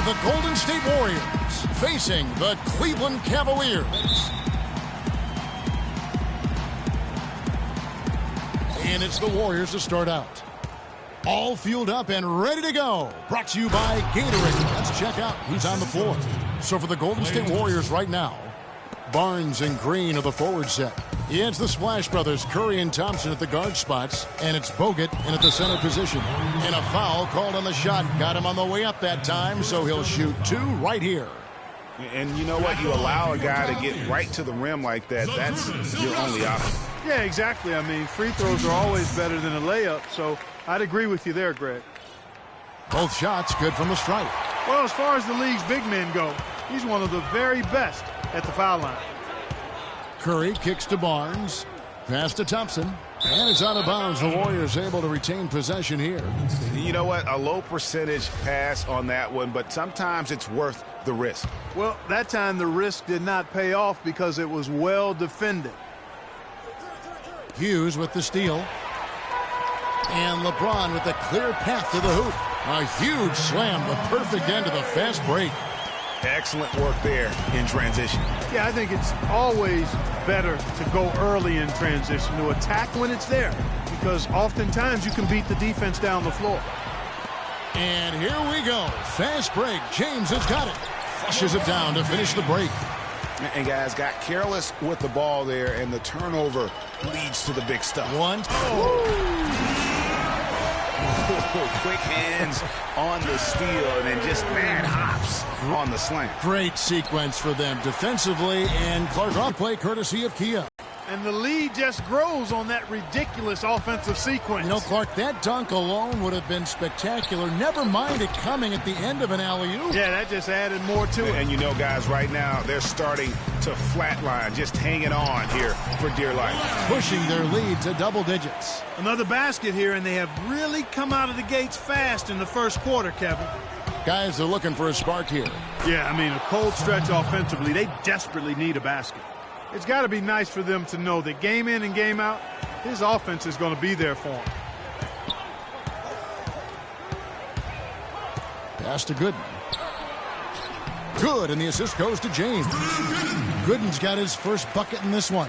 the Golden State Warriors facing the Cleveland Cavaliers. And it's the Warriors to start out. All fueled up and ready to go. Brought to you by Gatorade. Let's check out who's on the floor. So for the Golden State Warriors right now, Barnes and Green are the forward set. Yeah, it's the Splash Brothers, Curry and Thompson at the guard spots, and it's Bogut in at the center position. And a foul called on the shot. Got him on the way up that time, so he'll shoot two right here. And you know what? You allow a guy to get right to the rim like that. That's your only option. Yeah, exactly. I mean, free throws are always better than a layup, so I'd agree with you there, Greg. Both shots good from the stripe. Well, as far as the league's big men go, he's one of the very best at the foul line. Curry kicks to Barnes. Pass to Thompson. And it's out of bounds. The Warriors able to retain possession here. You know what? A low percentage pass on that one, but sometimes it's worth the risk. Well, that time the risk did not pay off because it was well defended. Hughes with the steal. And LeBron with a clear path to the hoop. A huge slam, the perfect end of the fast break. Excellent work there in transition. Yeah, I think it's always better to go early in transition, to attack when it's there, because oftentimes you can beat the defense down the floor. And here we go. Fast break. James has got it. Flushes it down to finish the break. And guys got careless with the ball there, and the turnover leads to the big stuff. One. Quick hands on the steal and then just mad hops on the slam. Great sequence for them defensively, and Clark on play courtesy of Kia. And the lead just grows on that ridiculous offensive sequence. You know, Clark, that dunk alone would have been spectacular. Never mind it coming at the end of an alley-oop. Yeah, that just added more to it. And you know, guys, right now, they're starting to flatline, just hanging on here for dear life. Pushing their lead to double digits. Another basket here, and they have really come out of the gates fast in the first quarter, Kevin. Guys are looking for a spark here. Yeah, I mean, a cold stretch offensively. They desperately need a basket. It's got to be nice for them to know that game in and game out, his offense is going to be there for him. Pass to Gooden. Good, and the assist goes to James. Gooden's got his first bucket in this one.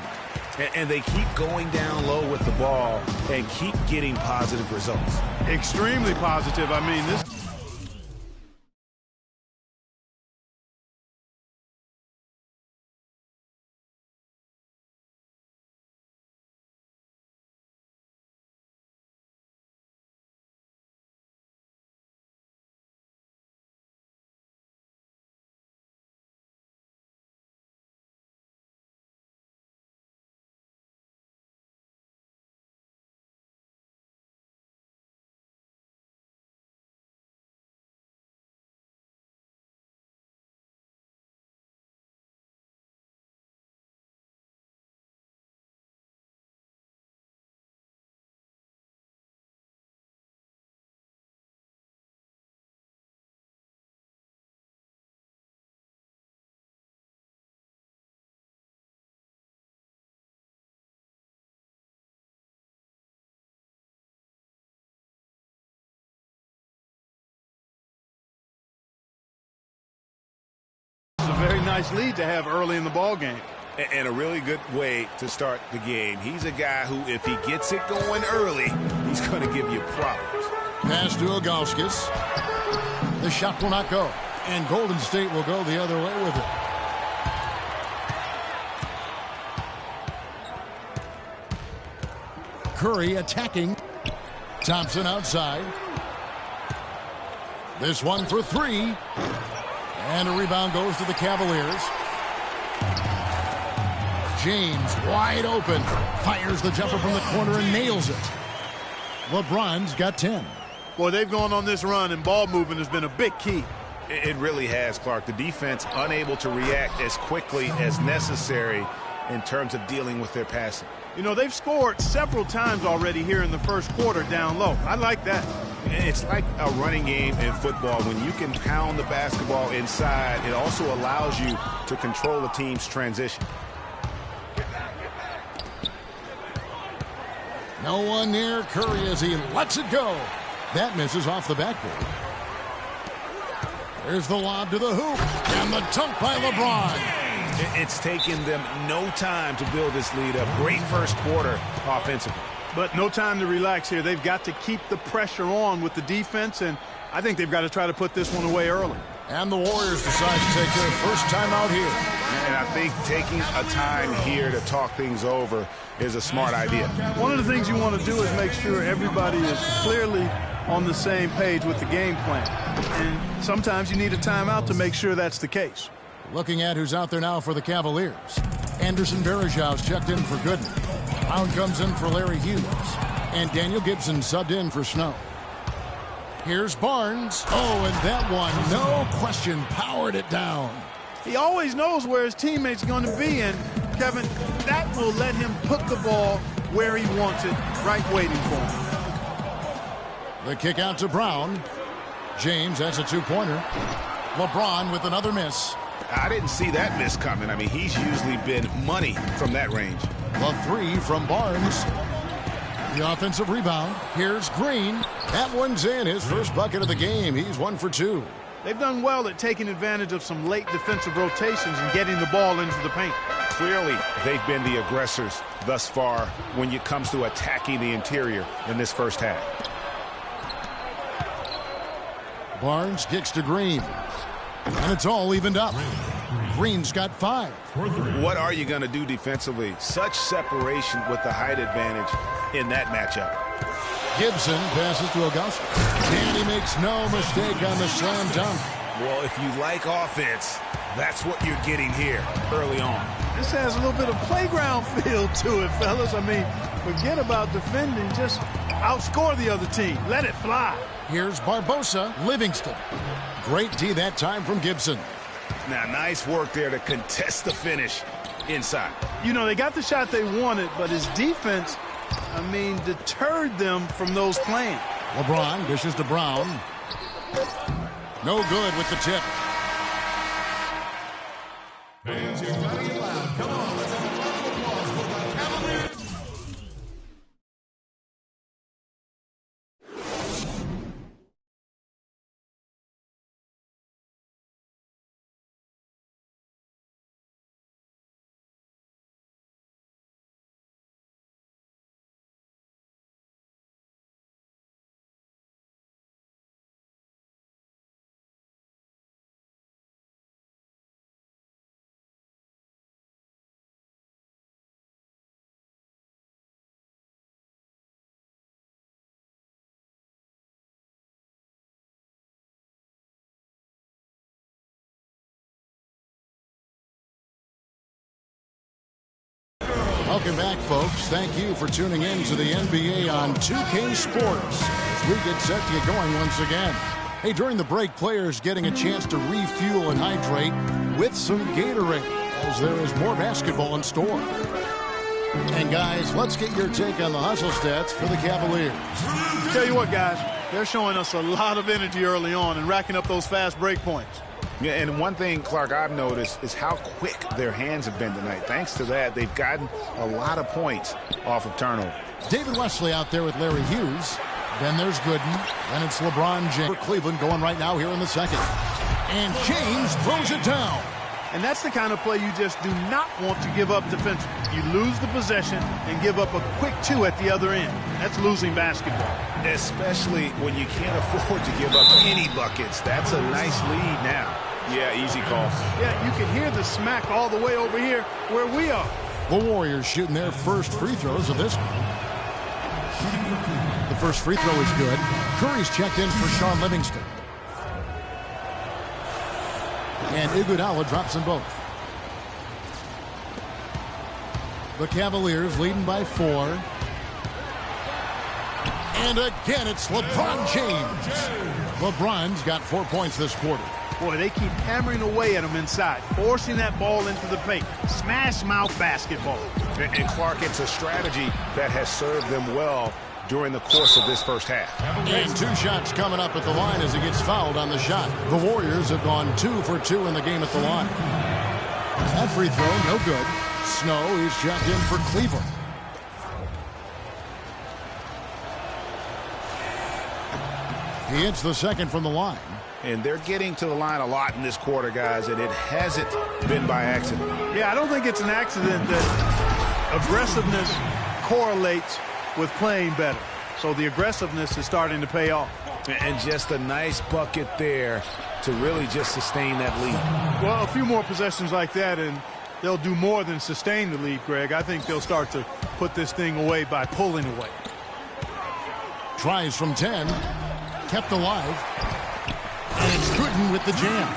And they keep going down low with the ball and keep getting positive results. Extremely positive. I mean, this... a very nice lead to have early in the ball game. And a really good way to start the game. He's a guy who, if he gets it going early, he's going to give you problems. Pass to Ilgauskas. The shot will not go. And Golden State will go the other way with it. Curry attacking. Thompson outside. This one for three. And a rebound goes to the Cavaliers. James wide open. Fires the jumper from the corner and nails it. LeBron's got 10. Boy, they've gone on this run, and ball movement has been a big key. It really has, Clark. The defense unable to react as quickly as necessary in terms of dealing with their passing. You know, they've scored several times already here in the first quarter down low. I like that. It's like a running game in football. When you can pound the basketball inside, it also allows you to control the team's transition. No one near Curry as he lets it go. That misses off the backboard. Here's the lob to the hoop, and the dunk by LeBron. It's taken them no time to build this lead up. Great first quarter offensively. But no time to relax here. They've got to keep the pressure on with the defense, and I think they've got to try to put this one away early. And the Warriors decide to take their first time out here. And I think taking a time here to talk things over is a smart idea. One of the things you want to do is make sure everybody is clearly on the same page with the game plan. And sometimes you need a timeout to make sure that's the case. Looking at who's out there now for the Cavaliers. Anderson Varejau's checked in for Gooden. Brown comes in for Larry Hughes. And Daniel Gibson subbed in for Snow. Here's Barnes. Oh, and that one, no question, powered it down. He always knows where his teammate's going to be, and, Kevin, that will let him put the ball where he wants it, right waiting for him. The kick out to Brown. James, that's a two-pointer. LeBron with another miss. I didn't see that miss coming. I mean, he's usually been money from that range. The three from Barnes. The offensive rebound. Here's Green. That one's in. His first bucket of the game. He's 1 for 2. They've done well at taking advantage of some late defensive rotations and getting the ball into the paint. Clearly, they've been the aggressors thus far when it comes to attacking the interior in this first half. Barnes kicks to Green. And it's all evened up. Green's got 5. What are you going to do defensively? Such separation with the height advantage in that matchup. Gibson passes to Augusta. And he makes no mistake on the slam dunk. Well, if you like offense, that's what you're getting here early on. This has a little bit of playground feel to it, fellas. I mean, forget about defending. Just outscore the other team. Let it fly. Here's Barbosa. Livingston. Great D that time from Gibson. Now, nice work there to contest the finish inside. You know, they got the shot they wanted, but his defense, I mean, deterred them from those plans. LeBron dishes to Brown. No good with the tip. Fans, you've got to get loud. Come on, let's have a round of applause for the Cavaliers. Welcome back, folks. Thank you for tuning in to the NBA on 2K Sports as we get set to get going once again. Hey, during the break, players getting a chance to refuel and hydrate with some Gatorade as there is more basketball in store. And, guys, let's get your take on the hustle stats for the Cavaliers. Tell you what, guys, they're showing us a lot of energy early on and racking up those fast break points. Yeah, and one thing, Clark, I've noticed is how quick their hands have been tonight. Thanks to that, they've gotten a lot of points off of turnover. David Wesley out there with Larry Hughes. Then there's Gooden. Then it's LeBron James for Cleveland going right now here in the second. And James throws it down. And that's the kind of play you just do not want to give up defensively. You lose the possession and give up a quick 2 at the other end. That's losing basketball. Especially when you can't afford to give up any buckets. That's a nice lead now. Yeah, easy call. Yeah, you can hear the smack all the way over here where we are. The Warriors shooting their first free throws of this one. The first free throw is good. Curry's checked in for Sean Livingston. And Iguodala drops them both. The Cavaliers leading by 4. And again, it's LeBron James. LeBron's got 4 points this quarter. Boy, they keep hammering away at him inside, forcing that ball into the paint. Smash mouth basketball. And Clark, it's a strategy that has served them well during the course of this first half. And 2 shots coming up at the line as he gets fouled on the shot. The Warriors have gone 2 for 2 in the game at the line. That free throw, no good. Snow is checked in for Cleveland. He hits the second from the line. And they're getting to the line a lot in this quarter, guys, and it hasn't been by accident. Yeah, I don't think it's an accident that aggressiveness correlates with playing better. So the aggressiveness is starting to pay off. And just a nice bucket there to really just sustain that lead. Well, a few more possessions like that, and they'll do more than sustain the lead, Greg. I think they'll start to put this thing away by pulling away. Tries from 10. Kept alive. And it's Gooden with the jam.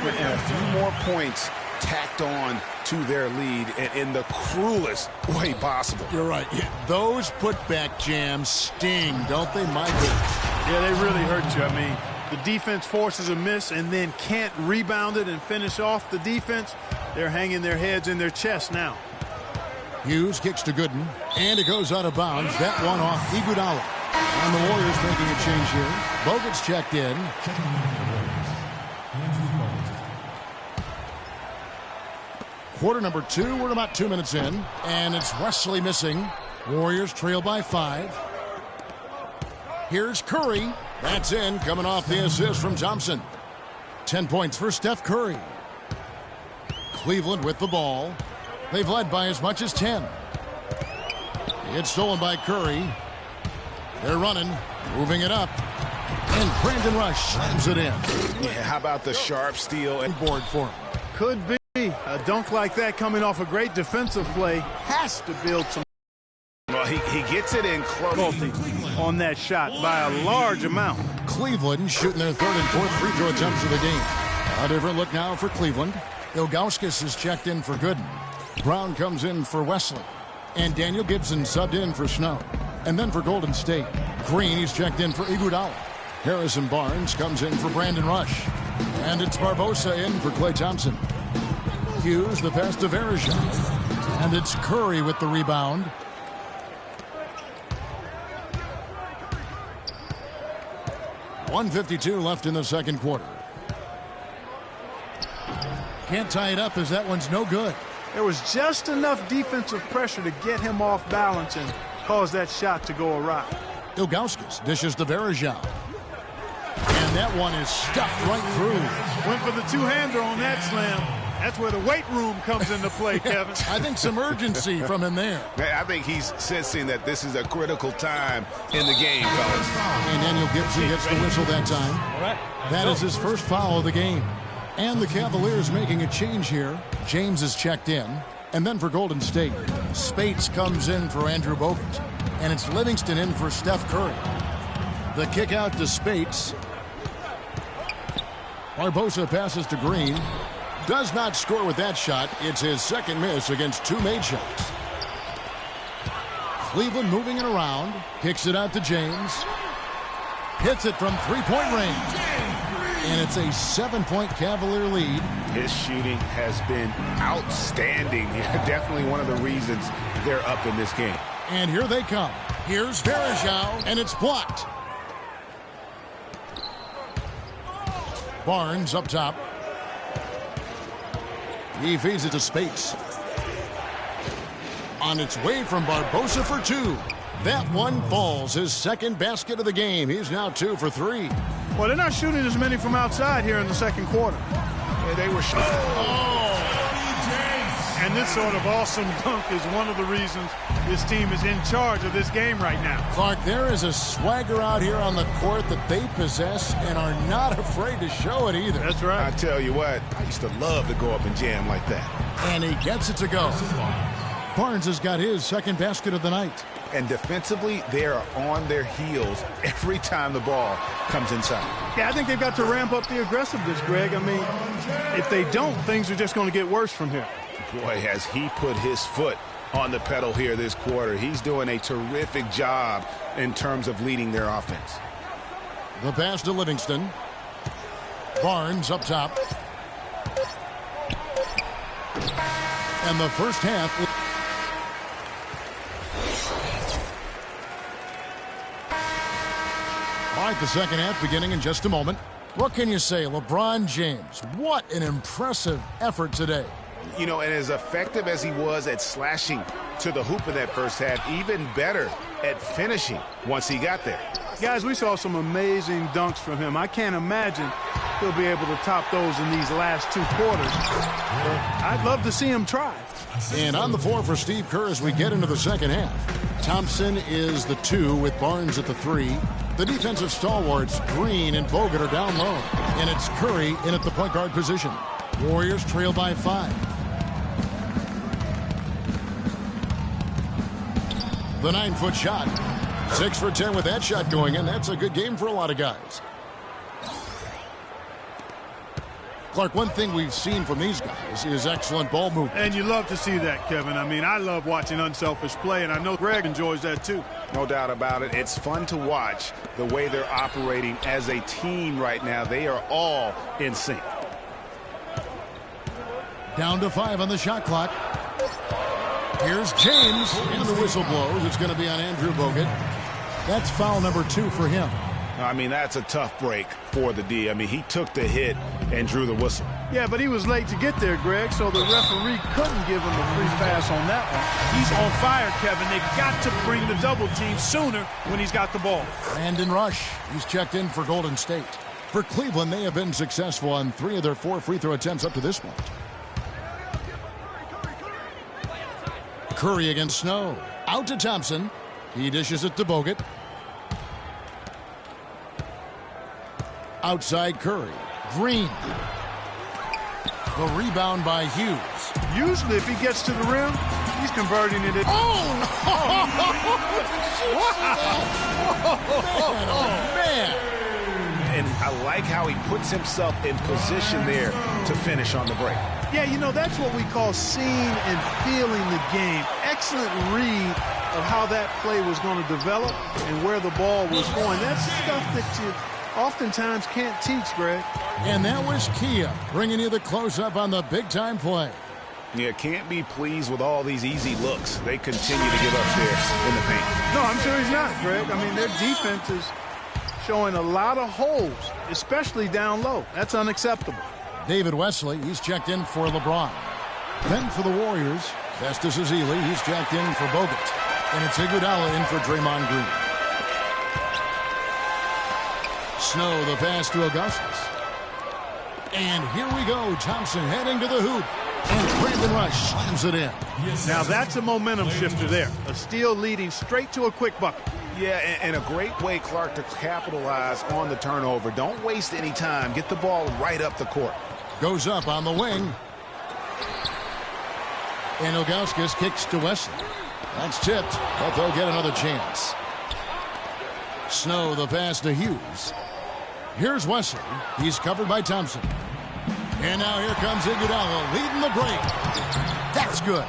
And a few more points tacked on to their lead and in the cruelest way possible. You're right. Yeah, those putback jams sting, don't they, my goodness? Yeah, they really hurt you. I mean, the defense forces a miss and then can't rebound it and finish off the defense. They're hanging their heads in their chest now. Hughes kicks to Gooden, and it goes out of bounds. That one off Iguodala. And the Warriors making a change here. Bogut's checked in. Quarter number 2, we're about 2 minutes in, and it's Wesley missing. Warriors trail by 5. Here's Curry. That's in, coming off the assist from Thompson. 10 points for Steph Curry. Cleveland with the ball. They've led by as much as 10. It's stolen by Curry. They're running, moving it up. And Brandon Rush slams it in. Yeah, how about the sharp steal and board for him? Could be. A dunk like that coming off a great defensive play has to build some well, he gets it in close on that shot by a large amount. Cleveland shooting their third and fourth free throw attempts of the game. A different look now for Cleveland. Ilgauskas is checked in for Gooden. Brown comes in for Wesley. And Daniel Gibson subbed in for Snow. And then for Golden State, Green is checked in for Iguodala. Harrison Barnes comes in for Brandon Rush. And it's Barbosa in for Klay Thompson. Hughes the pass to Verija. And it's Curry with the rebound. .152 left in the second quarter. Can't tie it up as that one's no good. There was just enough defensive pressure to get him off balance and cause that shot to go awry. Ilgauskas dishes to Verija. And that one is stuffed right through. Went for the two-hander on that slam. That's where the weight room comes into play, Kevin. I think some urgency from him there. I think he's sensing that this is a critical time in the game, fellas. And Daniel Gibson gets the whistle that time. All right. That is his first foul of the game. And the Cavaliers making a change here. James is checked in. And then for Golden State, Spates comes in for Andrew Bogut. And it's Livingston in for Steph Curry. The kick out to Spates. Barbosa passes to Green. Does not score with that shot. It's his second miss against 2 made shots. Cleveland moving it around. Kicks it out to James. Hits it from three-point range. And it's a 7-point Cavalier lead. His shooting has been outstanding. Definitely one of the reasons they're up in this game. And here they come. Here's Verija, and it's blocked. Barnes up top. He feeds it to Spates. On its way from Barbosa for 2. That one falls. His second basket of the game. He's now 2 for 3. Well, they're not shooting as many from outside here in the second quarter. Yeah, they were shooting. And this sort of awesome dunk is one of the reasons this team is in charge of this game right now. Clark, there is a swagger out here on the court that they possess and are not afraid to show it either. That's right. I tell you what, I used to love to go up and jam like that. And he gets it to go. Barnes has got his second basket of the night. And defensively, they are on their heels every time the ball comes inside. Yeah, I think they've got to ramp up the aggressiveness, Greg. I mean, if they don't, things are just going to get worse from here. Boy, has he put his foot on the pedal here this quarter. He's doing a terrific job in terms of leading their offense. The pass to Livingston. Barnes up top. And the first half. All right, the second half beginning in just a moment. What can you say? LeBron James, what an impressive effort today. You know, and as effective as he was at slashing to the hoop in that first half, even better at finishing once he got there. Guys, we saw some amazing dunks from him. I can't imagine he'll be able to top those in these last 2 quarters. But I'd love to see him try. And on the floor for Steve Kerr as we get into the second half. Thompson is the 2 with Barnes at the 3. The defensive stalwarts, Green and Bogut, are down low. And it's Curry in at the point guard position. Warriors trail by 5. The 9-foot shot. 6 for 10 with that shot going in. That's a good game for a lot of guys. Clark, one thing we've seen from these guys is excellent ball movement. And you love to see that, Kevin. I mean, I love watching unselfish play, and I know Greg enjoys that too. No doubt about it. It's fun to watch the way they're operating as a team right now. They are all in sync. Down to 5 on the shot clock. Here's James, and the whistle blows. It's going to be on Andrew Bogut. That's foul number 2 for him. I mean, that's a tough break for the D. I mean, he took the hit and drew the whistle. Yeah, but he was late to get there, Greg, so the referee couldn't give him a free pass on that one. He's on fire, Kevin. They've got to bring the double team sooner when he's got the ball. Brandon Rush, he's checked in for Golden State. For Cleveland, they have been successful on 3 of their 4 free throw attempts up to this point. Curry against Snow. Out to Thompson. He dishes it to Bogut. Outside Curry. Green. The rebound by Hughes. Usually if he gets to the rim, he's converting it. Man. And I like how he puts himself in position there to finish on the break. Yeah, you know, that's what we call seeing and feeling the game. Excellent read of how that play was going to develop and where the ball was going. That's stuff that you oftentimes can't teach, Greg. And that was Kia bringing you the close-up on the big-time play. Yeah, can't be pleased with all these easy looks. They continue to give up there in the paint. No, I'm sure he's not, Greg. I mean, their defense is showing a lot of holes, especially down low. That's unacceptable. David Wesley, he's checked in for LeBron. Then for the Warriors, Festus Ezeli, he's checked in for Bogut. And it's Iguodala in for Draymond Green. Snow, the pass to Augustus. And here we go. Thompson heading to the hoop. And Brandon Rush slams it in. Now that's a momentum shifter there. A steal leading straight to a quick bucket. Yeah, and a great way, Clark, to capitalize on the turnover. Don't waste any time. Get the ball right up the court. Goes up on the wing. And Ilgauskas kicks to Wesley. That's tipped, but they'll get another chance. Snow, the pass to Hughes. Here's Wesley. He's covered by Thompson. And now here comes Iguodala leading the break. That's good.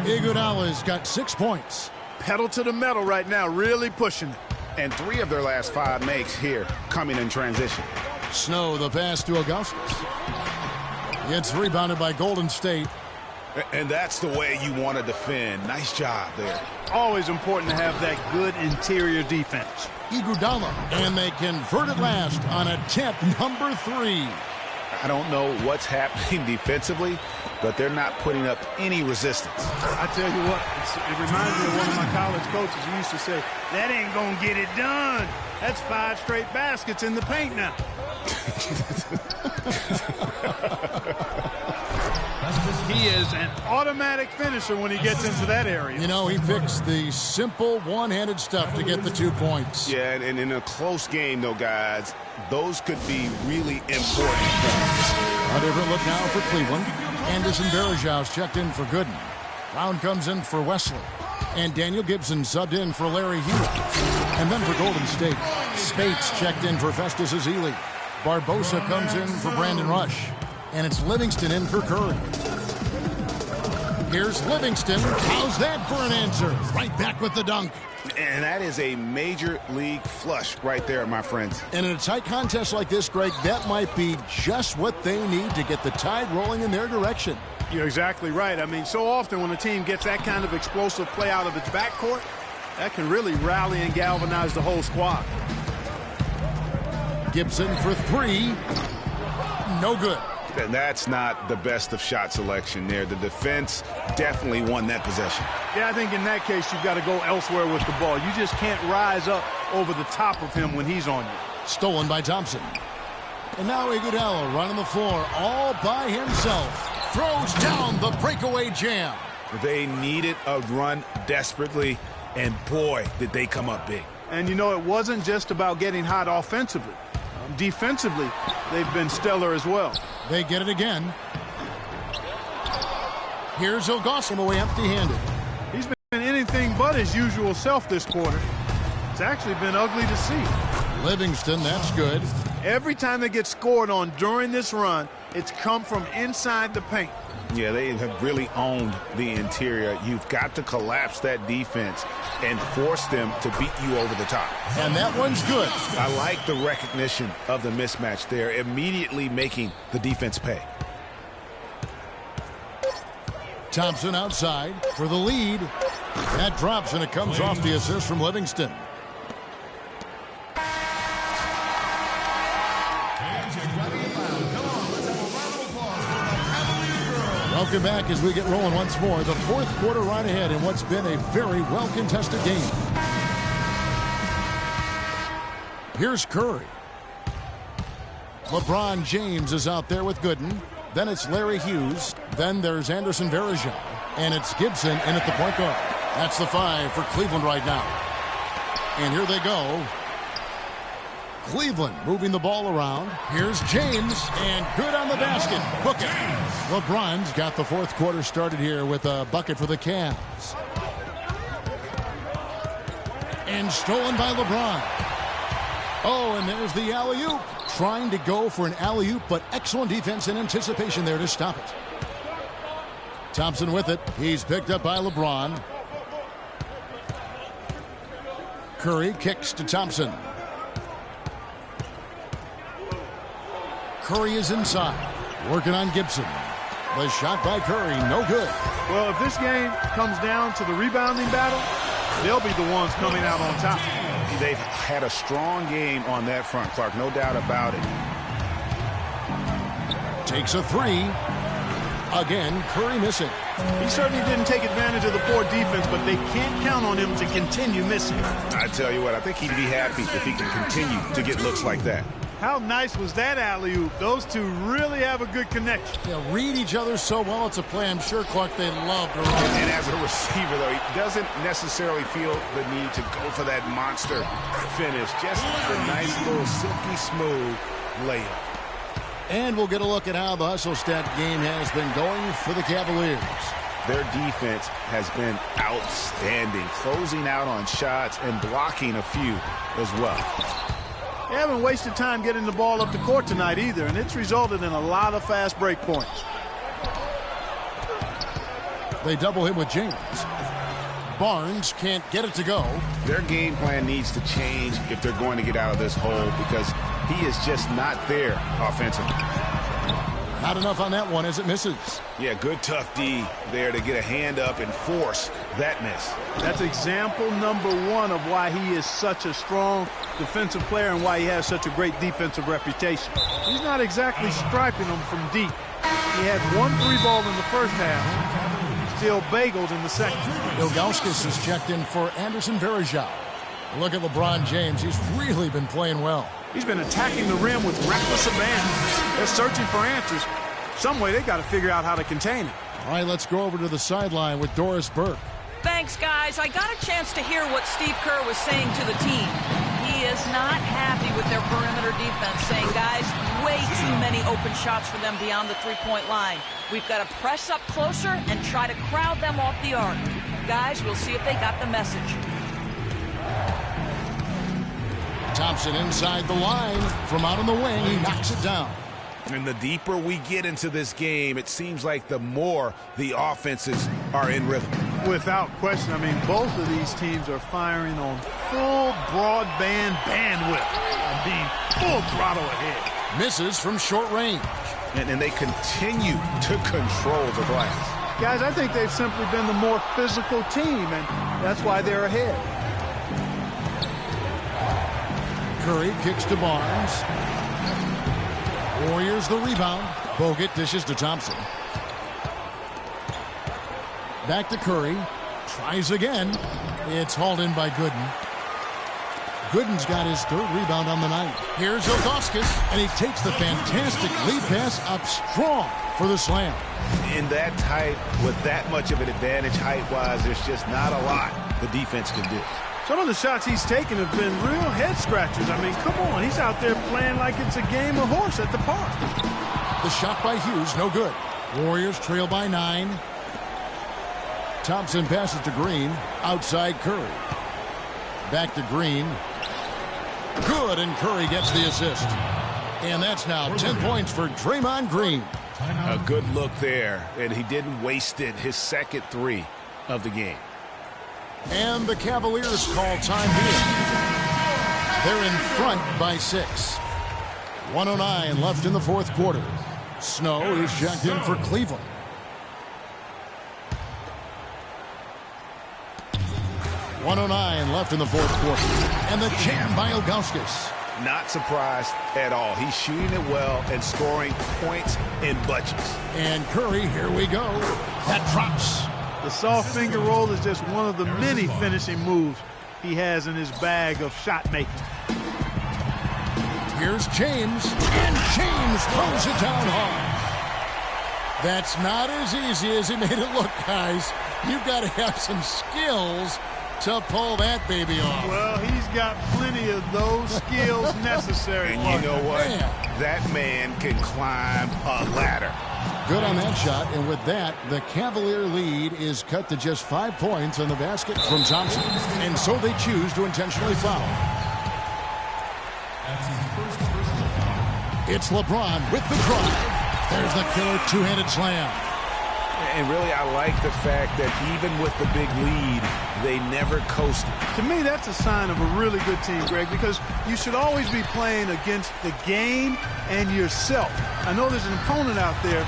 Iguodala's got 6 points. Pedal to the metal right now, really pushing it. And 3 of their last 5 makes here coming in transition. Snow, the pass to Augustus. Gets rebounded by Golden State. And that's the way you want to defend. Nice job there. Always important to have that good interior defense. Iguodala, and they convert at last on attempt number 3. I don't know what's happening defensively, but they're not putting up any resistance. I tell you what, it reminds me of one of my college coaches who used to say, that ain't going to get it done. That's 5 straight baskets in the paint now. He is an automatic finisher when he gets into that area. You know, he picks the simple one-handed stuff to get the 2 points. Yeah, and in a close game, though, guys, those could be really important points. A different look now for Cleveland. Anderson Varejau's checked in for Gooden. Brown comes in for Wesley. And Daniel Gibson subbed in for Larry Hughes. And then for Golden State, Spates checked in for Festus Ezeli. Barbosa comes in for Brandon Rush. And it's Livingston in for Curry. Here's Livingston. How's that for an answer? Right back with the dunk. And that is a major league flush right there, my friends. And in a tight contest like this, Greg, that might be just what they need to get the tide rolling in their direction. You're exactly right. I mean, so often when a team gets that kind of explosive play out of its backcourt, that can really rally and galvanize the whole squad. Gibson for 3. No good. And that's not the best of shot selection there. The defense definitely won that possession. Yeah, I think in that case, you've got to go elsewhere with the ball. You just can't rise up over the top of him when he's on you. Stolen by Thompson. And now Iguodala running the floor all by himself. Throws down the breakaway jam. They needed a run desperately, and boy, did they come up big. And, you know, it wasn't just about getting hot offensively. Defensively, they've been stellar as well. They get it again. Here's Ilgaussim away empty-handed. He's been anything but his usual self this quarter. It's actually been ugly to see. Livingston, that's good. Every time they get scored on during this run, it's come from inside the paint. Yeah, they have really owned the interior. You've got to collapse that defense and force them to beat you over the top. And that one's good. I like the recognition of the mismatch there, immediately making the defense pay. Thompson outside for the lead. That drops, and it comes off the assist from Livingston. Welcome back as we get rolling once more. The fourth quarter right ahead in what's been a very well-contested game. Here's Curry. LeBron James is out there with Gooden. Then it's Larry Hughes. Then there's Anderson Varejao. And it's Gibson in at the point guard. That's the 5 for Cleveland right now. And here they go. Cleveland moving the ball around. Here's James, and good on the basket. Book it. LeBron's got the fourth quarter started here with a bucket for the Cavs. And stolen by LeBron. Oh, and there's the alley-oop. Trying to go for an alley-oop, but excellent defense and anticipation there to stop it. Thompson with it. He's picked up by LeBron. Curry kicks to Thompson. Curry is inside, working on Gibson. The shot by Curry, no good. Well, if this game comes down to the rebounding battle, they'll be the ones coming out on top. They've had a strong game on that front, Clark, no doubt about it. Takes a 3. Again, Curry missing. He certainly didn't take advantage of the poor defense, but they can't count on him to continue missing. I tell you what, I think he'd be happy if he can continue to get looks like that. How nice was that alley-oop? Those two really have a good connection. Yeah, read each other so well. It's a play I'm sure, Clark, they love to run. And as a receiver, though, he doesn't necessarily feel the need to go for that monster finish. Just the nice little silky smooth layup. And we'll get a look at how the hustle stat game has been going for the Cavaliers. Their defense has been outstanding, closing out on shots and blocking a few as well. They haven't wasted time getting the ball up the court tonight either, and it's resulted in a lot of fast break points. They double him with James. Barnes can't get it to go. Their game plan needs to change if they're going to get out of this hole because he is just not there offensively. Not enough on that one as it misses. Yeah, good tough D there to get a hand up and force that miss. That's example number 1 of why he is such a strong defensive player and why he has such a great defensive reputation. He's not exactly striping them from deep. He had 1 3-ball in the first half, still bagels in the second. Ilgauskas is checked in for Anderson Varejao. Look at LeBron James. He's really been playing well. He's been attacking the rim with reckless abandon. They're searching for answers. Some way they got to figure out how to contain it. All right, let's go over to the sideline with Doris Burke. Thanks, guys. I got a chance to hear what Steve Kerr was saying to the team. He is not happy with their perimeter defense, saying, guys, way too many open shots for them beyond the three-point line. We've got to press up closer and try to crowd them off the arc. Guys, we'll see if they got the message. Thompson inside the line. From out on the wing, he knocks it down. And the deeper we get into this game, it seems like the more the offenses are in rhythm. Without question. I mean, both of these teams are firing on full broadband bandwidth and being full throttle ahead. Misses from short range. And they continue to control the glass. Guys, I think they've simply been the more physical team, and that's why they're ahead. Curry kicks to Barnes. Warriors the rebound. Bogut dishes to Thompson. Back to Curry. Tries again. It's hauled in by Gooden. Gooden's got his third rebound on the night. Here's Ilgauskas, and he takes the fantastic lead pass up strong for the slam. In that tight, with that much of an advantage height-wise, there's just not a lot the defense can do. Some of the shots he's taken have been real head-scratchers. I mean, come on. He's out there playing like it's a game of horse at the park. The shot by Hughes, no good. Warriors trail by 9. Thompson passes to Green. Outside Curry. Back to Green. Good, and Curry gets the assist. And that's now 10 points for Draymond Green. A good look there, and he didn't waste it. His second 3 of the game. And the Cavaliers call time here. They're in front by 6. 1:09 left in the fourth quarter. Snow is checked in for Cleveland. .109 left in the fourth quarter. And the jam by Ilgauskas. Not surprised at all. He's shooting it well and scoring points in bunches. And Curry, here we go. That drops. The soft finger roll is just one of the many finishing moves he has in his bag of shot making. Here's James, and James throws it down hard. That's not as easy as he made it look, guys. You've got to have some skills to pull that baby off. Well, he's got plenty of those skills necessary. And you know what? That man can climb a ladder. Good on that shot, and with that, the Cavalier lead is cut to just 5 points on the basket from Thompson. And so they choose to intentionally foul. It's LeBron with the drive. There's the killer two-handed slam. And really, I like the fact that even with the big lead, they never coasted. To me, that's a sign of a really good team, Greg, because you should always be playing against the game and yourself. I know there's an opponent out there.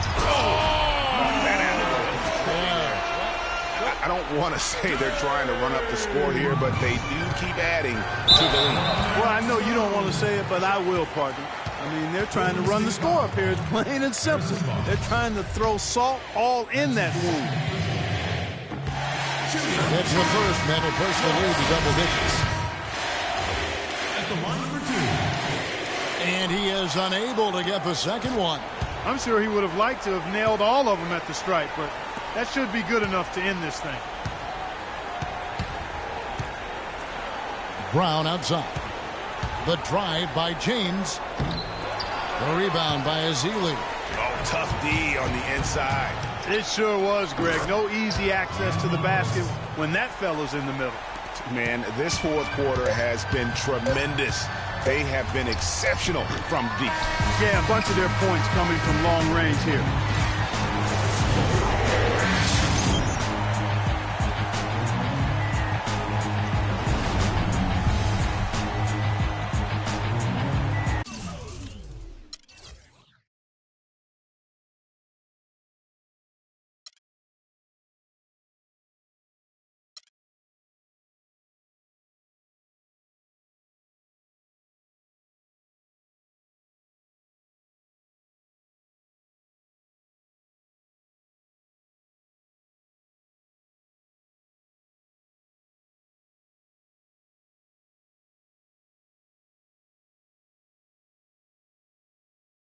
I don't want to say they're trying to run up the score here, but they do keep adding to the lead. Well, I know you don't want to say it, but I will, partner. I mean, they're trying to run the score up here. It's plain and simple. They're trying to throw salt all in that wound. That's the first man will push the lead to double digits. At the line for 2. And he is unable to get the second one. I'm sure he would have liked to have nailed all of them at the stripe, but that should be good enough to end this thing. Brown outside. The drive by James. The rebound by Ezeli. Oh, tough D on the inside. It sure was, Greg. No easy access to the basket when that fella's in the middle. Man, this fourth quarter has been tremendous. They have been exceptional from deep. Yeah, a bunch of their points coming from long range here.